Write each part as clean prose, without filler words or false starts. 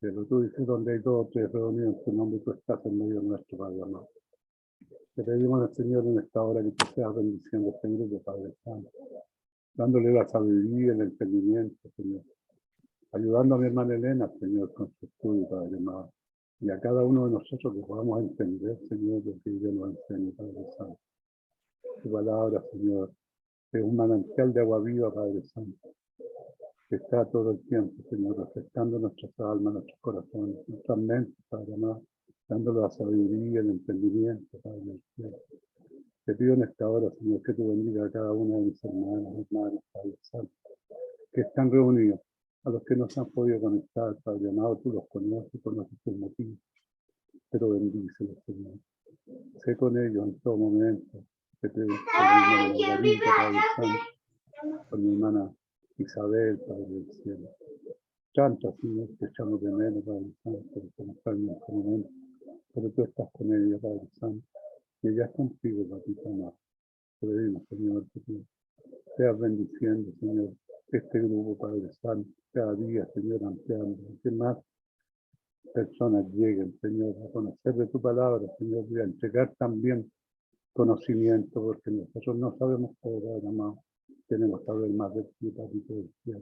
cielo. Tú dices, donde hay dos o tres reunidos en tu nombre, tú estás en medio nuestro, Padre amado. Te pedimos al Señor en esta hora que tú seas bendiciendo este grupo, Padre Santo, dándole la sabiduría, el entendimiento, Señor. Ayudando a mi hermana Elena, Señor, con su estudio, Padre amado. Y a cada uno de nosotros que podamos entender, Señor, lo que ella nos enseña, Padre Santo. Tu palabra, Señor, es un manantial de agua viva, Padre Santo, que está todo el tiempo, Señor, refrescando nuestras almas, nuestros corazones, nuestras mentes, Padre amado, dándole la sabiduría, el entendimiento, Padre del cielo. Te pido en esta hora, Señor, que tú bendiga a cada uno de mis hermanos, Padre Santo, que están reunidos, a los que no se han podido conectar, Padre amado, tú los conoces sus motivos, pero bendícelos, Señor. Sé con ellos en todo momento, que te bendiga con mi hermana Margarita, Padre Santo, con mi hermana Isabel, Padre del cielo. Tantas, Señor, que echamos de menos, Padre Santo, que no están en este momento, pero tú estás con ellos, Padre Santo, y ellas contigo, Papito amado. Te pedimos, Señor, que tú seas bendiciendo, Señor, este grupo, Padre Santo, cada día, Señor, ampliando, que más personas lleguen, Señor, a conocer de tu palabra, Señor, y a entregar también conocimiento, porque nosotros no sabemos todo, Padre amado, tenemos que saber más de ti, Papito del cielo.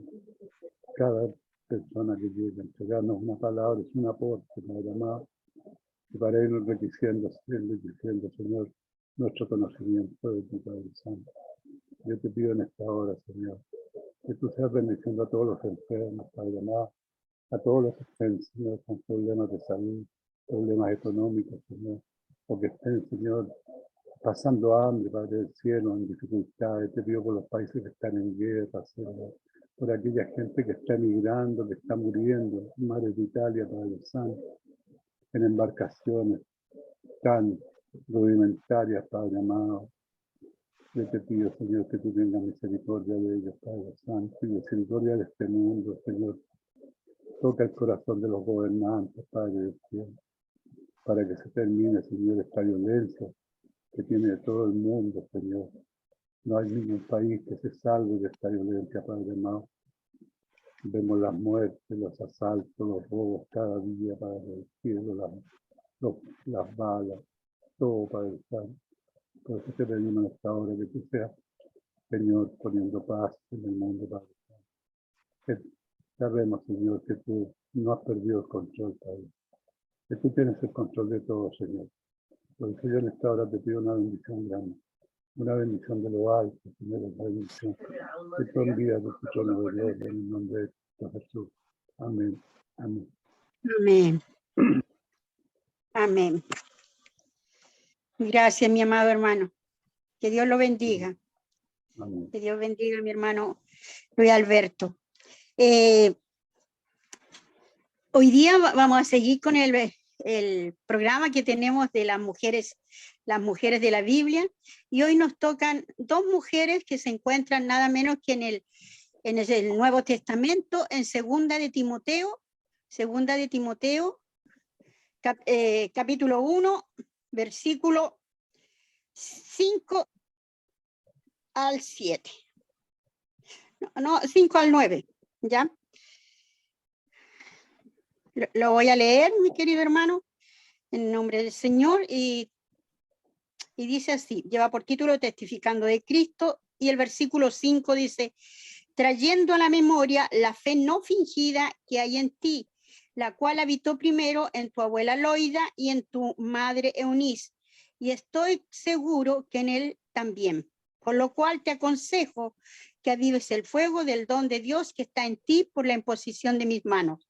Cada persona que llegue a entregarnos una palabra es un aporte, Padre amado, y para ir enriqueciendo, Señor, nuestro conocimiento de tu Padre Santo. Yo te pido en esta hora, Señor, que tú seas bendiciendo a todos los enfermos, Padre amado, a todos los que estén, Señor, con problemas de salud, problemas económicos, Señor, o que estén, Señor, pasando hambre, Padre del cielo, en dificultades. Te pido por los países que están en guerra, Señor, por aquella gente que está emigrando, que está muriendo, en mares de Italia, Padre Santo, en embarcaciones tan rudimentarias, Padre amado. Yo te pido, Señor, que tú tengas misericordia de ellos, Padre Santo, y misericordia de este mundo, Señor. Toca el corazón de los gobernantes, Padre del cielo, para que se termine, Señor, esta violencia que tiene todo el mundo, Señor. No hay ningún país que se salve de esta violencia, Padre amado. Vemos las muertes, los asaltos, los robos cada día, Padre del cielo, las balas, todo, Padre Santo. Por eso te pedimos en esta hora que tú seas, Señor, poniendo paz en el mundo, Padre Santo. Que sabemos, Señor, que tú no has perdido el control, Padre. Que tú tienes el control de todo, Señor. Por eso yo en esta hora te pido una bendición grande. Una bendición de lo alto, Señor, una bendición que tú envías de tu trono de gloria en el nombre de Cristo Jesús. Amén. Amén. Amén. Amén. Gracias, mi amado hermano. Que Dios lo bendiga. Amén. Que Dios bendiga a mi hermano Luis Alberto. Hoy día vamos a seguir con el programa que tenemos de las mujeres de la Biblia, y hoy nos tocan dos mujeres que se encuentran nada menos que en el Nuevo Testamento, en Segunda de Timoteo, capítulo 1, versículo 5 al 7. No, 5 al 9, ¿ya? Lo voy a leer, mi querido hermano, en nombre del Señor, y dice así, lleva por título Testificando de Cristo, y el versículo 5 dice, trayendo a la memoria la fe no fingida que hay en ti, la cual habitó primero en tu abuela Loida y en tu madre Eunice, y estoy seguro que en él también. Por lo cual te aconsejo que avives el fuego del don de Dios que está en ti por la imposición de mis manos.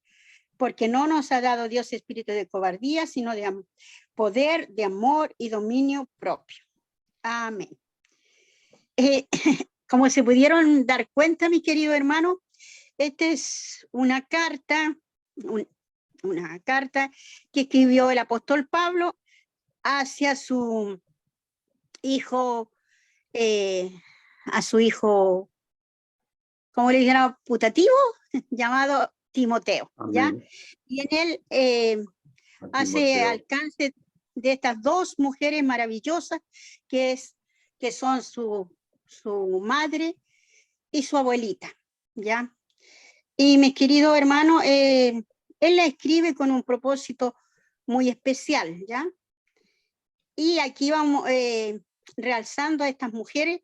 Porque no nos ha dado Dios espíritu de cobardía, sino de poder, de amor y dominio propio. Amén. Como se pudieron dar cuenta, mi querido hermano, esta es una carta que escribió el apóstol Pablo hacia su hijo, ¿cómo le dijeron? Putativo, llamado Timoteo, ¿ya? Amén. Y en él hace alcance de estas dos mujeres maravillosas que son su madre y su abuelita, ¿ya? Y mis queridos hermanos, él la escribe con un propósito muy especial, ¿ya? Y aquí vamos realzando a estas mujeres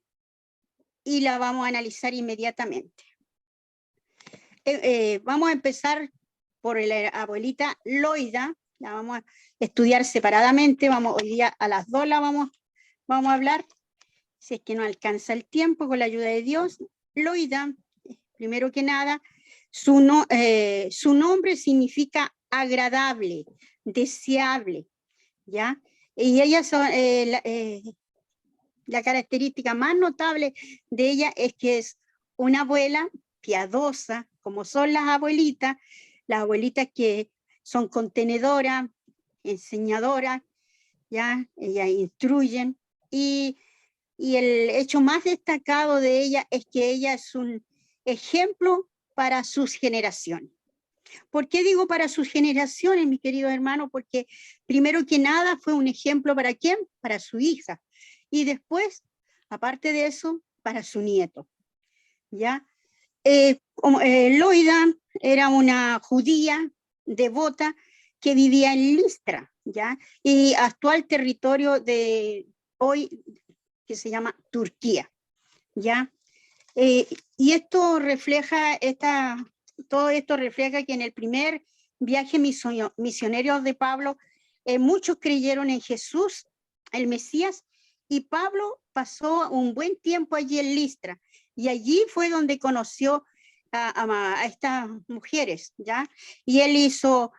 y la vamos a analizar inmediatamente. Vamos a empezar por la abuelita Loida, la vamos a estudiar separadamente, hoy día a las 2 la vamos a hablar, si es que no alcanza el tiempo, con la ayuda de Dios. Loida, primero que nada, su nombre significa agradable, deseable, ¿ya? Y ella son, la característica más notable de ella es que es una abuela piadosa, como son las abuelitas que son contenedoras, enseñadoras, ¿ya? Ellas instruyen, y el hecho más destacado de ella es que ella es un ejemplo para sus generaciones. ¿Por qué digo para sus generaciones, mis queridos hermanos? Porque primero que nada fue un ejemplo ¿para quién? Para su hija. Y después, aparte de eso, para su nieto. ¿Ya? Loida era una judía devota que vivía en Listra, ¿ya? Y actual territorio de hoy que se llama Turquía, ¿ya? Y esto refleja, todo esto refleja que en el primer viaje misionero de Pablo, muchos creyeron en Jesús, el Mesías, y Pablo pasó un buen tiempo allí en Listra, y allí fue donde conoció a estas mujeres, ¿ya? Y él hizo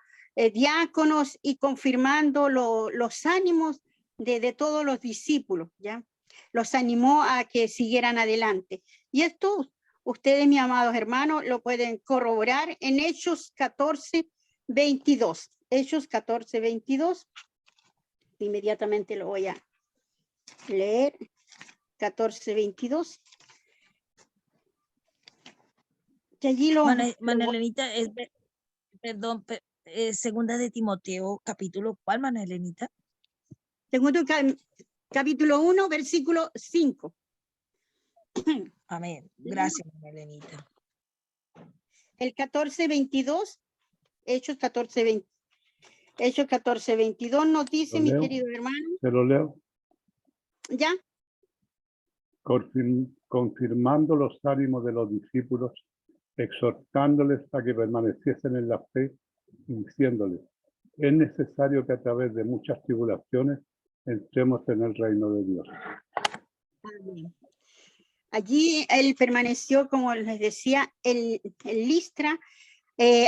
diáconos y confirmando los ánimos de todos los discípulos, ¿ya? Los animó a que siguieran adelante. Y esto, ustedes, mis amados hermanos, lo pueden corroborar en Hechos 14, 22. Hechos 14, 22. Inmediatamente lo voy a leer. 14, 22. Que allí María Elenita, perdón, segunda de Timoteo, capítulo, ¿cuál, María Elenita? Segundo capítulo 1, versículo 5. Amén. Gracias, María Elenita. El 14, 22, Hechos 14, 20. Hechos 14, 22 nos dice, mi querido hermano. ¿Se lo leo? ¿Ya? Confirmando los ánimos de los discípulos, exhortándoles a que permaneciesen en la fe, diciéndoles, es necesario que a través de muchas tribulaciones entremos en el reino de Dios. Amén. Allí él permaneció, como les decía, en Listra,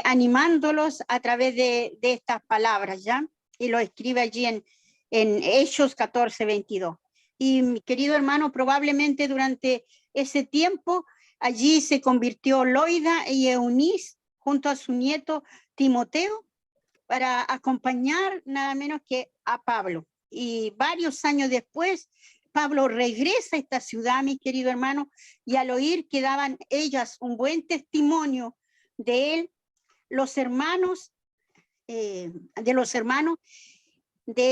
animándolos a través de estas palabras, ¿ya? Y lo escribe allí en Hechos 14, 22. Y mi querido hermano, probablemente durante ese tiempo, allí se convirtió Loida y Eunice junto a su nieto Timoteo para acompañar nada menos que a Pablo. Y varios años después, Pablo regresa a esta ciudad, mi querido hermano, y al oír que daban ellas un buen testimonio de él, los hermanos, de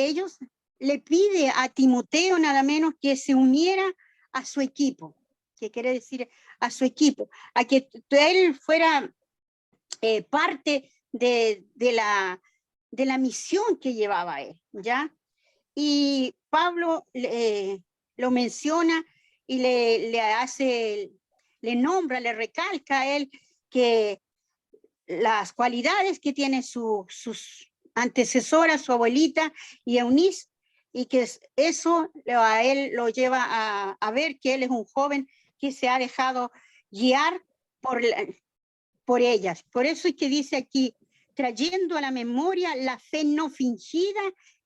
ellos, le pide a Timoteo nada menos que se uniera a su equipo, que quiere decir a su equipo, a que él fuera parte de la misión que llevaba él, ¿ya? Y Pablo lo menciona y le nombra, le recalca a él que las cualidades que tiene sus antecesoras, su abuelita y Eunice, y que eso a él lo lleva a ver que él es un joven que se ha dejado guiar por ellas. Por eso es que dice aquí, trayendo a la memoria la fe no fingida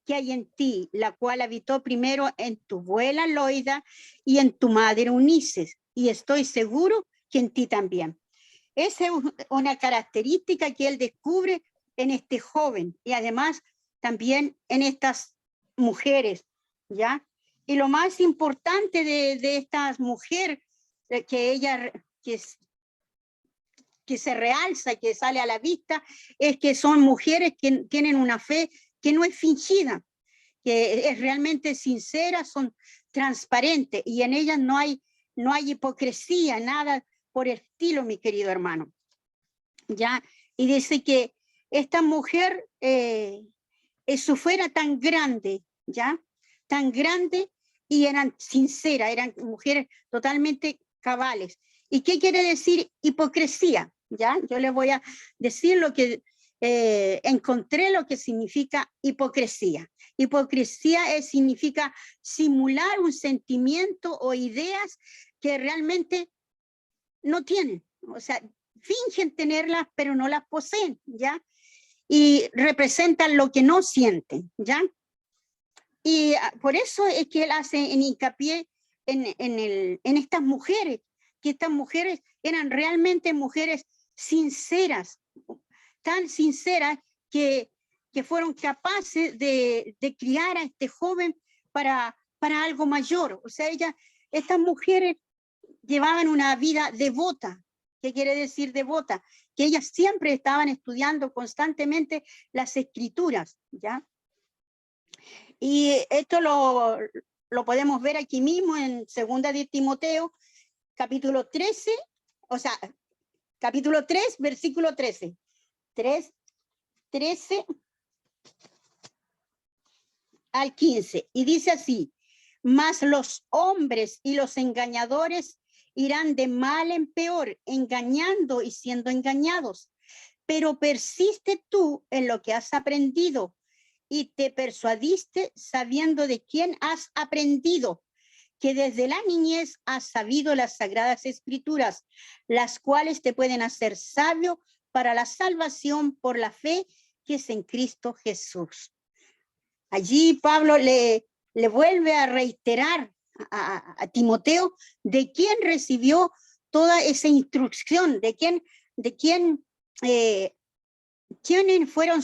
que hay en ti, la cual habitó primero en tu abuela Loida y en tu madre Eunice, y estoy seguro que en ti también. Esa es una característica que él descubre en este joven y además también en estas mujeres, ¿ya? Y lo más importante de estas mujeres que se realza, que sale a la vista, es que son mujeres que tienen una fe que no es fingida, que es realmente sincera, son transparentes y en ellas no hay hipocresía, nada por el estilo, mi querido hermano. ¿Ya? Y dice que esta mujer, su fe era tan grande, ¿ya? Tan grande, y eran sinceras, eran mujeres totalmente cabales. ¿Y qué quiere decir hipocresía? ¿Ya? Yo les voy a decir lo que encontré, lo que significa hipocresía. Hipocresía significa simular un sentimiento o ideas que realmente no tienen. O sea, fingen tenerlas, pero no las poseen, ¿ya? Y representan lo que no sienten, ¿ya? Y por eso es que él hace en hincapié en estas mujeres, que estas mujeres eran realmente mujeres sinceras, tan sinceras que fueron capaces de criar a este joven para algo mayor. O sea, estas mujeres llevaban una vida devota. ¿Qué quiere decir devota? Que ellas siempre estaban estudiando constantemente las escrituras, ¿ya? Y esto lo podemos ver aquí mismo en 2 de Timoteo, capítulo 13, o sea, capítulo 3, versículo 13. 13 al 15. Y dice así: mas los hombres y los engañadores irán de mal en peor, engañando y siendo engañados. Pero persiste tú en lo que has aprendido y te persuadiste sabiendo de quién has aprendido, que desde la niñez has sabido las sagradas escrituras, las cuales te pueden hacer sabio para la salvación por la fe que es en Cristo Jesús. Allí Pablo le vuelve a reiterar a Timoteo de quién recibió toda esa instrucción, quiénes fueron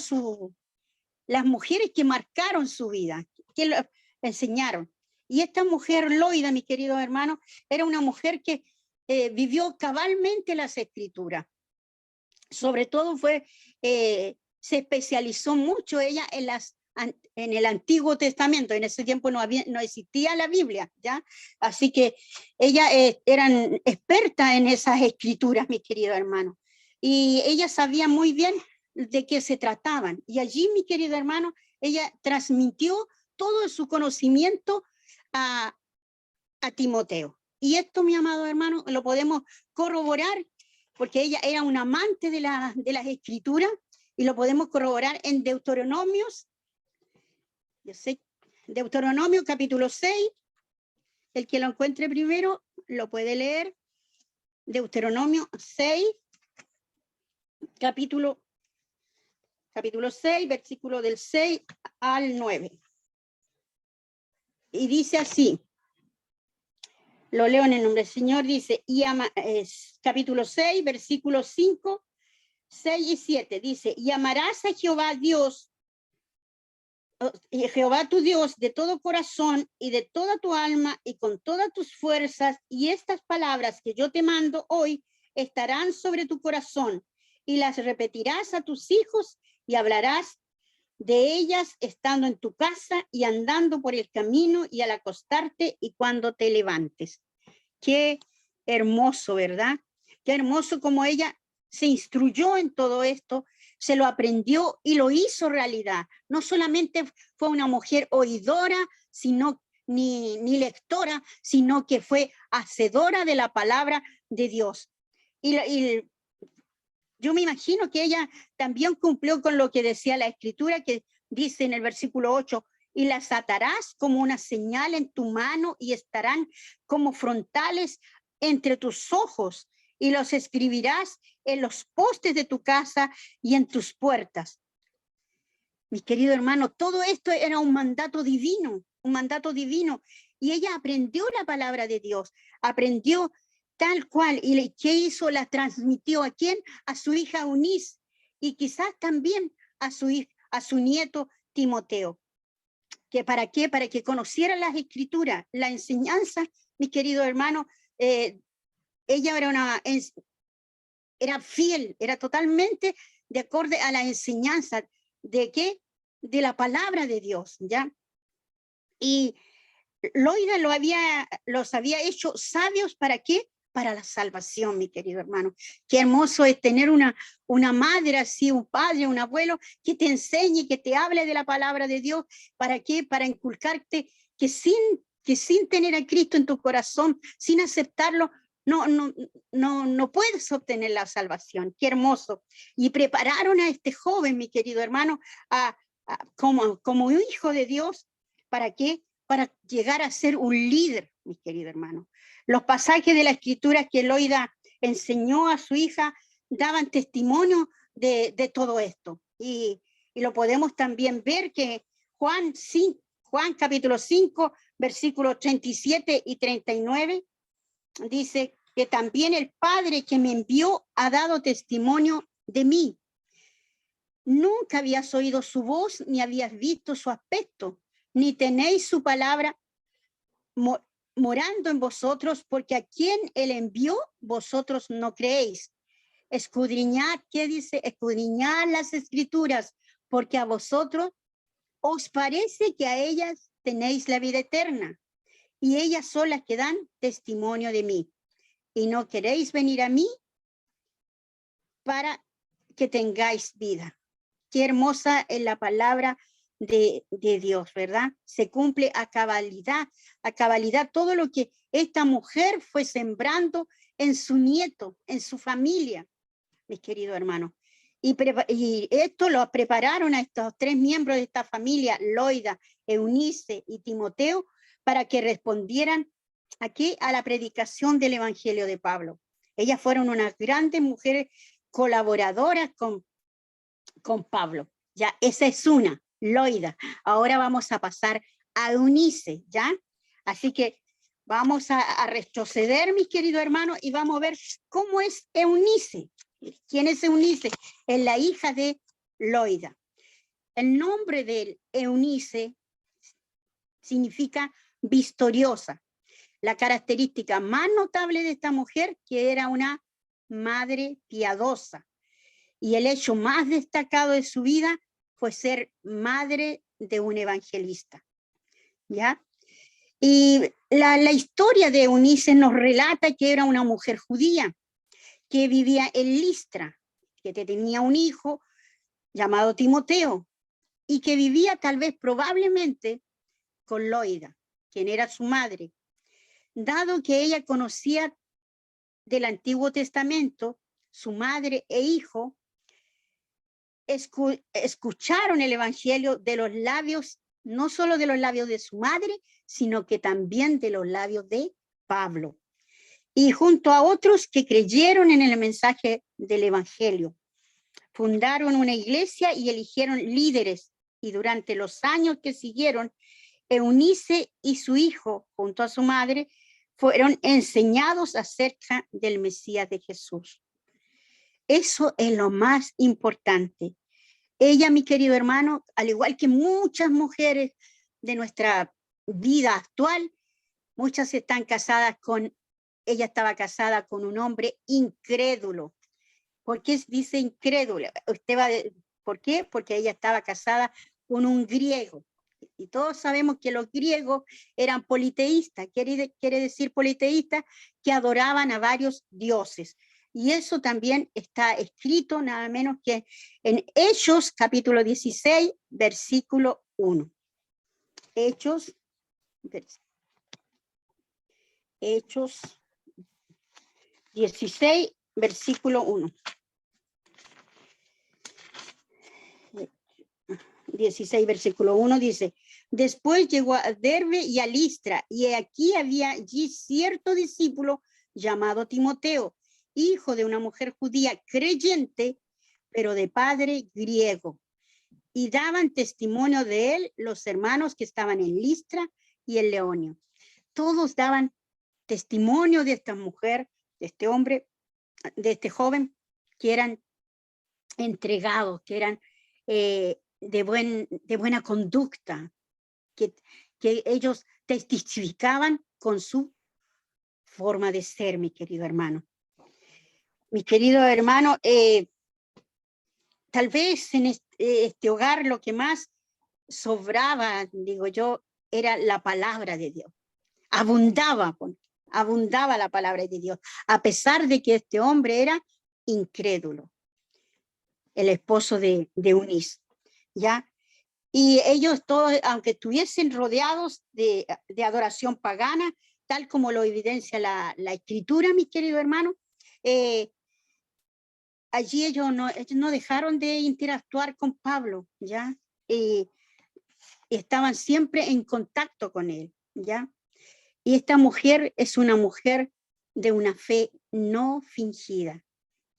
las mujeres que marcaron su vida, que lo enseñaron. Y esta mujer, Loida, mi querido hermano, era una mujer que vivió cabalmente las escrituras. Sobre todo se especializó mucho ella en el Antiguo Testamento. En ese tiempo no existía la Biblia, ¿ya? Así que ella eran expertas en esas escrituras, mi querido hermano. Y ella sabía muy bien de qué se trataban. Y allí, mi querido hermano, ella transmitió todo su conocimiento a Timoteo. Y esto, mi amado hermano, lo podemos corroborar porque ella era una amante de las escrituras, y lo podemos corroborar en Deuteronomios. Deuteronomio capítulo 6, el que lo encuentre primero lo puede leer. Deuteronomio 6, capítulo 6, versículo del 6 al 9. Y dice así, lo leo en el nombre del Señor, dice, capítulo 6, versículos 5, 6 y 7, dice, y amarás a Jehová Jehová tu Dios de todo corazón y de toda tu alma y con todas tus fuerzas, y estas palabras que yo te mando hoy estarán sobre tu corazón, y las repetirás a tus hijos y hablarás de ellas estando en tu casa y andando por el camino y al acostarte y cuando te levantes. Qué hermoso, ¿verdad? Qué hermoso como ella se instruyó en todo esto, se lo aprendió y lo hizo realidad. No solamente fue una mujer oidora, ni lectora, sino que fue hacedora de la palabra de Dios. Y yo me imagino que ella también cumplió con lo que decía la Escritura, que dice en el versículo 8, y las atarás como una señal en tu mano y estarán como frontales entre tus ojos, y los escribirás en los postes de tu casa y en tus puertas. Mi querido hermano, todo esto era un mandato divino, y ella aprendió la palabra de Dios, aprendió tal cual, y ¿qué hizo? La transmitió ¿a quién? A su hija Eunice, y quizás también a su nieto Timoteo. ¿Que para qué? Para que conociera las escrituras, la enseñanza, mi querido hermano. Ella era fiel, era totalmente de acuerdo a la enseñanza de ¿qué? De la palabra de Dios, ¿ya? Y Loida los había hecho sabios, ¿para qué? para la salvación, mi querido hermano. Qué hermoso es tener una madre así, un padre, un abuelo que te enseñe, que te hable de la palabra de Dios. ¿Para qué? Para inculcarte que sin tener a Cristo en tu corazón, sin aceptarlo, no puedes obtener la salvación. Qué hermoso. Y prepararon a este joven, mi querido hermano, como hijo de Dios. ¿Para qué? Para llegar a ser un líder, mi querido hermano. Los pasajes de la escritura que Loida enseñó a su hija daban testimonio de todo esto. Y lo podemos también ver que Juan capítulo 5, versículos 37 y 39, dice que también el Padre que me envió ha dado testimonio de mí. Nunca habías oído su voz, ni habías visto su aspecto, ni tenéis su palabra morando en vosotros, porque a quien él envió, vosotros no creéis. Escudriñad, ¿qué dice? Escudriñad las escrituras, porque a vosotros os parece que a ellas tenéis la vida eterna, y ellas son las que dan testimonio de mí. Y no queréis venir a mí para que tengáis vida. Qué hermosa es la palabra de Dios, ¿verdad? Se cumple a cabalidad todo lo que esta mujer fue sembrando en su nieto, en su familia, mis queridos hermanos. Y esto lo prepararon a estos 3 miembros de esta familia, Loida, Eunice y Timoteo, para que respondieran aquí a la predicación del Evangelio de Pablo. Ellas fueron unas grandes mujeres colaboradoras con Pablo. Ya, esa es una, Loida. Ahora vamos a pasar a Eunice, ¿ya? Así que vamos a retroceder, mis queridos hermanos, y vamos a ver cómo es Eunice. ¿Quién es Eunice? Es la hija de Loida. El nombre de Eunice significa victoriosa. La característica más notable de esta mujer, que era una madre piadosa. Y el hecho más destacado de su vida fue ser madre de un evangelista. ¿Ya? Y la historia de Eunice nos relata que era una mujer judía que vivía en Listra, que tenía un hijo llamado Timoteo y que vivía tal vez probablemente con Loida, quien era su madre. Dado que ella conocía del Antiguo Testamento, su madre e hijo escucharon el evangelio de los labios, no solo de los labios de su madre, sino que también de los labios de Pablo. Y junto a otros que creyeron en el mensaje del evangelio, fundaron una iglesia y eligieron líderes. Y durante los años que siguieron, Eunice y su hijo, junto a su madre, fueron enseñados acerca del Mesías de Jesús. Eso es lo más importante. Ella, mi querido hermano, al igual que muchas mujeres de nuestra vida actual, muchas están casadas ella estaba casada con un hombre incrédulo. ¿Por qué dice incrédulo? ¿Por qué? Porque ella estaba casada con un griego. Y todos sabemos que los griegos eran politeístas. Quiere decir politeístas que adoraban a varios dioses. Y eso también está escrito nada menos que en Hechos capítulo 16, versículo 1. Hechos 16, versículo 1. 16, versículo 1 dice: después llegó a Derbe y a Listra, y aquí había allí cierto discípulo llamado Timoteo, hijo de una mujer judía creyente, pero de padre griego. Y daban testimonio de él los hermanos que estaban en Listra y en Leonio. Todos daban testimonio de esta mujer, de este hombre, de este joven, que eran entregados, que eran de buena conducta, que ellos testificaban con su forma de ser, mi querido hermano. Mi querido hermano, tal vez en este hogar lo que más sobraba, digo yo, era la palabra de Dios. Abundaba abundaba la palabra de Dios, a pesar de que este hombre era incrédulo, el esposo de Eunice, ¿ya? Y ellos todos, aunque estuviesen rodeados de adoración pagana, tal como lo evidencia la escritura, mis queridos hermanos, allí ellos no dejaron de interactuar con Pablo, ¿ya? Estaban siempre en contacto con él, ¿ya? Y esta mujer es una mujer de una fe no fingida,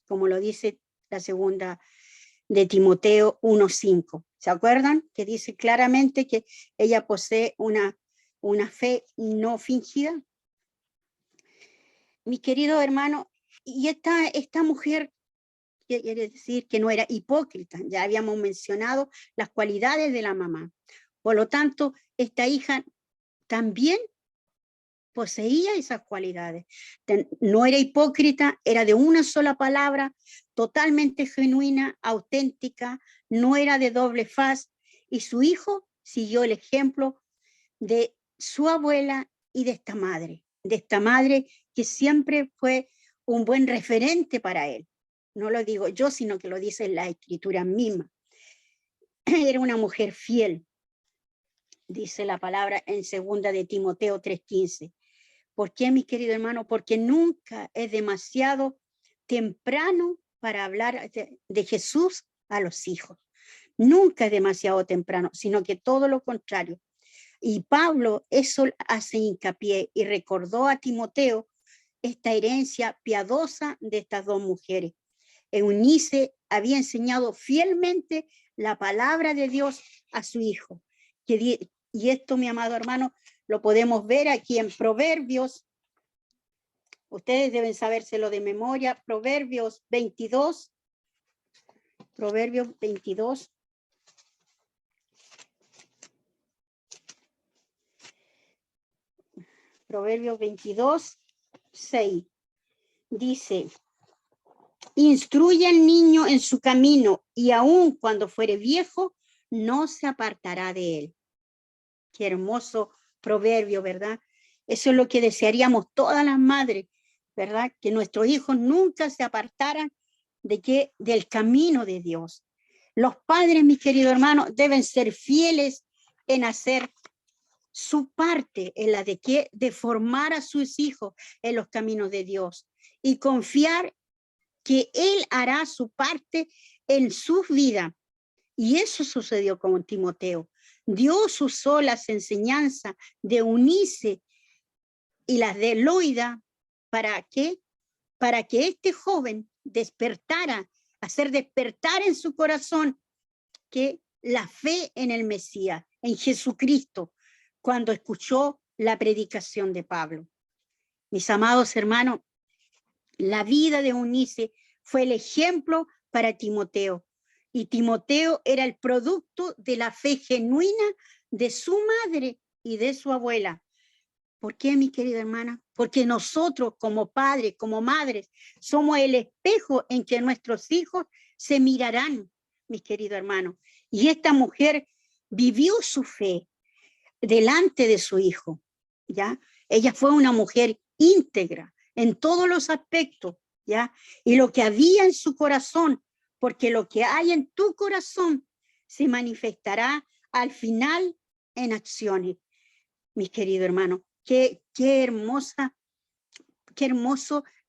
como lo dice la segunda de Timoteo 1:5. ¿Se acuerdan? Que dice claramente que ella posee una fe no fingida. Mi querido hermano, y esta mujer quiere decir que no era hipócrita. Ya habíamos mencionado las cualidades de la mamá. Por lo tanto, esta hija también poseía esas cualidades. No era hipócrita, era de una sola palabra, totalmente genuina, auténtica, no era de doble faz, y su hijo siguió el ejemplo de su abuela y de esta madre que siempre fue un buen referente para él. No lo digo yo, sino que lo dice la escritura misma. Era una mujer fiel, dice la palabra en 2 de Timoteo 3:15. ¿Por qué, mi querido hermano? Porque nunca es demasiado temprano para hablar de Jesús a los hijos. Nunca es demasiado temprano, sino que todo lo contrario. Y Pablo eso hace hincapié y recordó a Timoteo esta herencia piadosa de estas dos mujeres. Eunice había enseñado fielmente la palabra de Dios a su hijo. Y esto, mi amado hermano, lo podemos ver aquí en Proverbios. Ustedes deben sabérselo de memoria. Proverbios 22. Proverbios 22. Proverbios 22, 6. Dice: instruye al niño en su camino, y aun cuando fuere viejo, no se apartará de él. Qué hermoso proverbio, ¿verdad? Eso es lo que desearíamos todas las madres, ¿verdad? Que nuestros hijos nunca se apartaran del camino de Dios. Los padres, mis queridos hermanos, deben ser fieles en hacer su parte, en la de formar a sus hijos en los caminos de Dios y confiar que Él hará su parte en su vida. Y eso sucedió con Timoteo. Dios usó las enseñanzas de Eunice y las de Loida. ¿Para qué? Para que este joven despertara, hacer despertar en su corazón que la fe en el Mesías, en Jesucristo, cuando escuchó la predicación de Pablo. Mis amados hermanos, la vida de Eunice fue el ejemplo para Timoteo. Y Timoteo era el producto de la fe genuina de su madre y de su abuela. ¿Por qué, mi querida hermana? Porque nosotros como padres, como madres, somos el espejo en que nuestros hijos se mirarán, mis queridos hermanos. Y esta mujer vivió su fe delante de su hijo, ¿ya? Ella fue una mujer íntegra en todos los aspectos, ¿ya? Y lo que había en su corazón, porque lo que hay en tu corazón se manifestará al final en acciones, mis queridos hermanos. Qué hermoso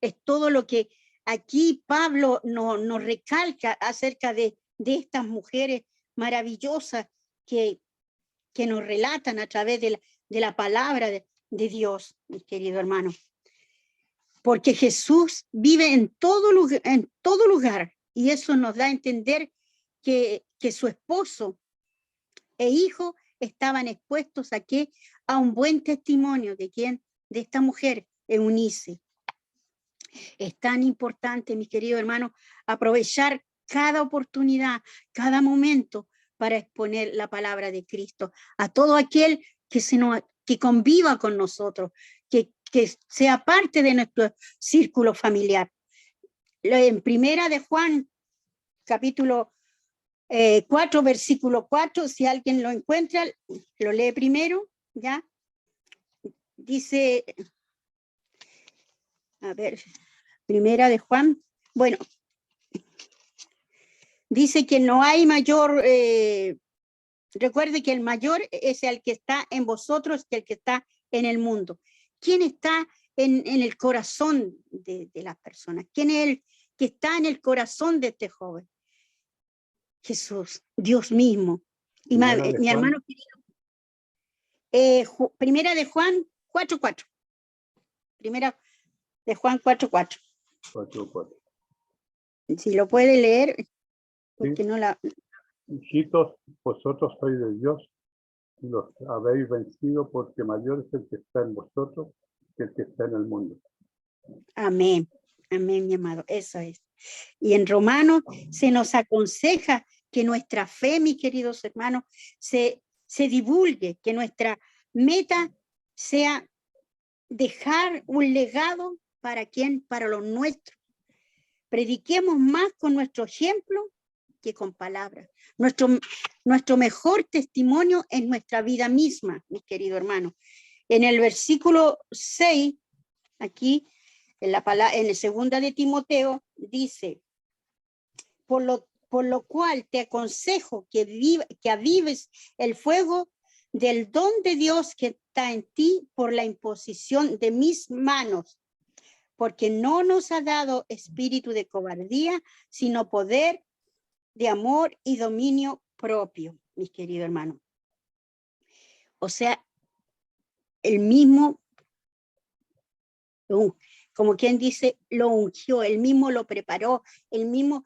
es todo lo que aquí Pablo nos recalca acerca de estas mujeres maravillosas que nos relatan a través de la palabra de Dios, mis queridos hermanos. Porque Jesús vive en todo lugar, y eso nos da a entender que su esposo e hijo estaban expuestos a un buen testimonio de esta mujer, Eunice. Es tan importante, mis queridos hermanos, aprovechar cada oportunidad, cada momento para exponer la palabra de Cristo a todo aquel que conviva con nosotros, que sea parte de nuestro círculo familiar. En Primera de Juan, capítulo 4, versículo 4, si alguien lo encuentra, lo lee primero, ¿ya? Dice A ver, primera de Juan. Bueno, dice que no hay mayor, recuerde que el mayor es el que está en vosotros que el que está en el mundo. ¿Quién está en el corazón de las personas? ¿Quién es el que está en el corazón de este joven? Jesús, Dios mismo. Y Primera de mi Juan. hermano primera de Juan 4:4. Primera de Juan 4:4. 4:4. Si lo puede leer, porque Sí. no la... Hijitos, vosotros sois de Dios y los habéis vencido, porque mayor es el que está en vosotros que el que está en el mundo. Amén, amén, mi amado, eso es. Y en Romanos se nos aconseja que nuestra fe, mis queridos hermanos, se divulgue, que nuestra meta sea dejar un legado para quién, para los nuestros. Prediquemos más con nuestro ejemplo que con palabras. Nuestro mejor testimonio es nuestra vida misma, mis queridos hermanos. En el versículo 6, aquí, en la segunda de Timoteo, dice, por lo cual te aconsejo que avives el fuego del don de Dios que está en ti por la imposición de mis manos, porque no nos ha dado espíritu de cobardía, sino poder de amor y dominio propio, mis queridos hermanos. O sea, el mismo, como quien dice, lo ungió, el mismo lo preparó, el mismo,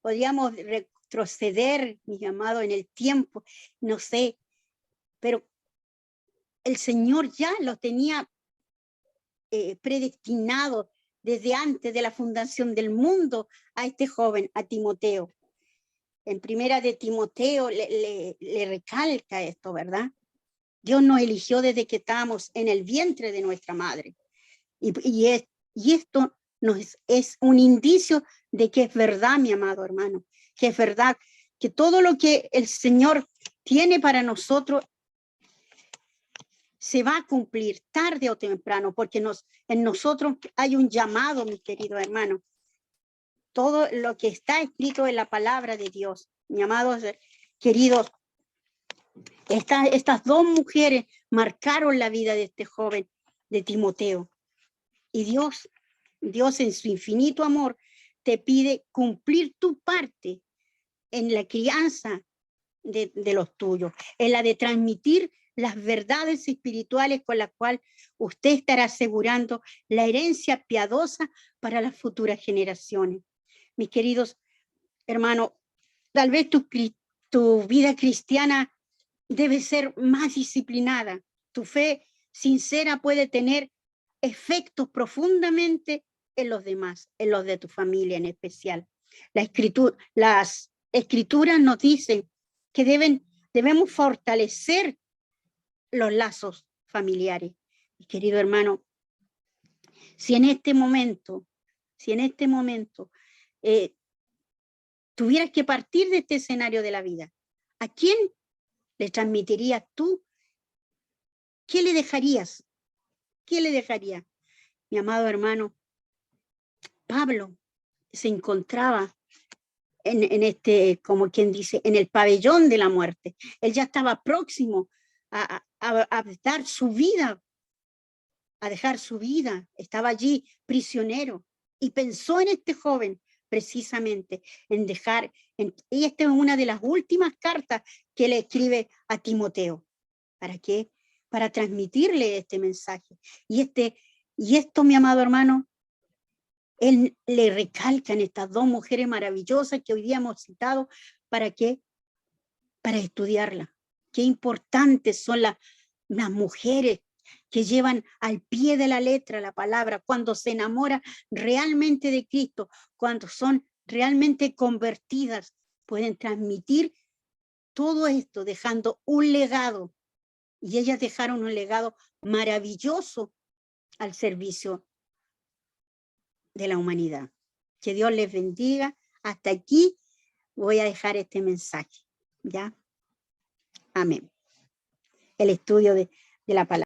podríamos retroceder, mi amado, en el tiempo, no sé, pero el Señor ya lo tenía predestinado desde antes de la fundación del mundo a este joven, a Timoteo. En primera de Timoteo le recalca esto, ¿verdad? Dios nos eligió desde que estábamos en el vientre de nuestra madre. Y esto es un indicio de que es verdad, mi amado hermano, que es verdad, que todo lo que el Señor tiene para nosotros se va a cumplir tarde o temprano, porque en nosotros hay un llamado, mis queridos hermanos. Todo lo que está escrito en la palabra de Dios, mi amados queridos, estas dos mujeres marcaron la vida de este joven, de Timoteo. Y Dios en su infinito amor te pide cumplir tu parte en la crianza de los tuyos, en la de transmitir las verdades espirituales con las cuales usted estará asegurando la herencia piadosa para las futuras generaciones. Mis queridos hermanos, tal vez tu vida cristiana debe ser más disciplinada. Tu fe sincera puede tener efectos profundamente en los demás, en los de tu familia en especial. Las escrituras nos dicen que debemos fortalecer los lazos familiares. Mi querido hermano, si en este momento tuvieras que partir de este escenario de la vida, ¿a quién le transmitirías tú? ¿Qué le dejarías? ¿Qué le dejaría? Mi amado hermano, Pablo se encontraba en este, como quien dice, en el pabellón de la muerte. Él ya estaba próximo a dar su vida, a dejar su vida. Estaba allí prisionero y pensó en este joven precisamente en dejar, y esta es una de las últimas cartas que le escribe a Timoteo. ¿Para qué? Para transmitirle este mensaje. Y esto, mi amado hermano, él le recalcan estas dos mujeres maravillosas que hoy día hemos citado. ¿Para qué? Para estudiarla. Qué importantes son las mujeres que llevan al pie de la letra la palabra, cuando se enamora realmente de Cristo, cuando son realmente convertidas, pueden transmitir todo esto dejando un legado. Y ellas dejaron un legado maravilloso al servicio de la humanidad. Que Dios les bendiga. Hasta aquí voy a dejar este mensaje. ¿Ya? Amén. El estudio de la palabra.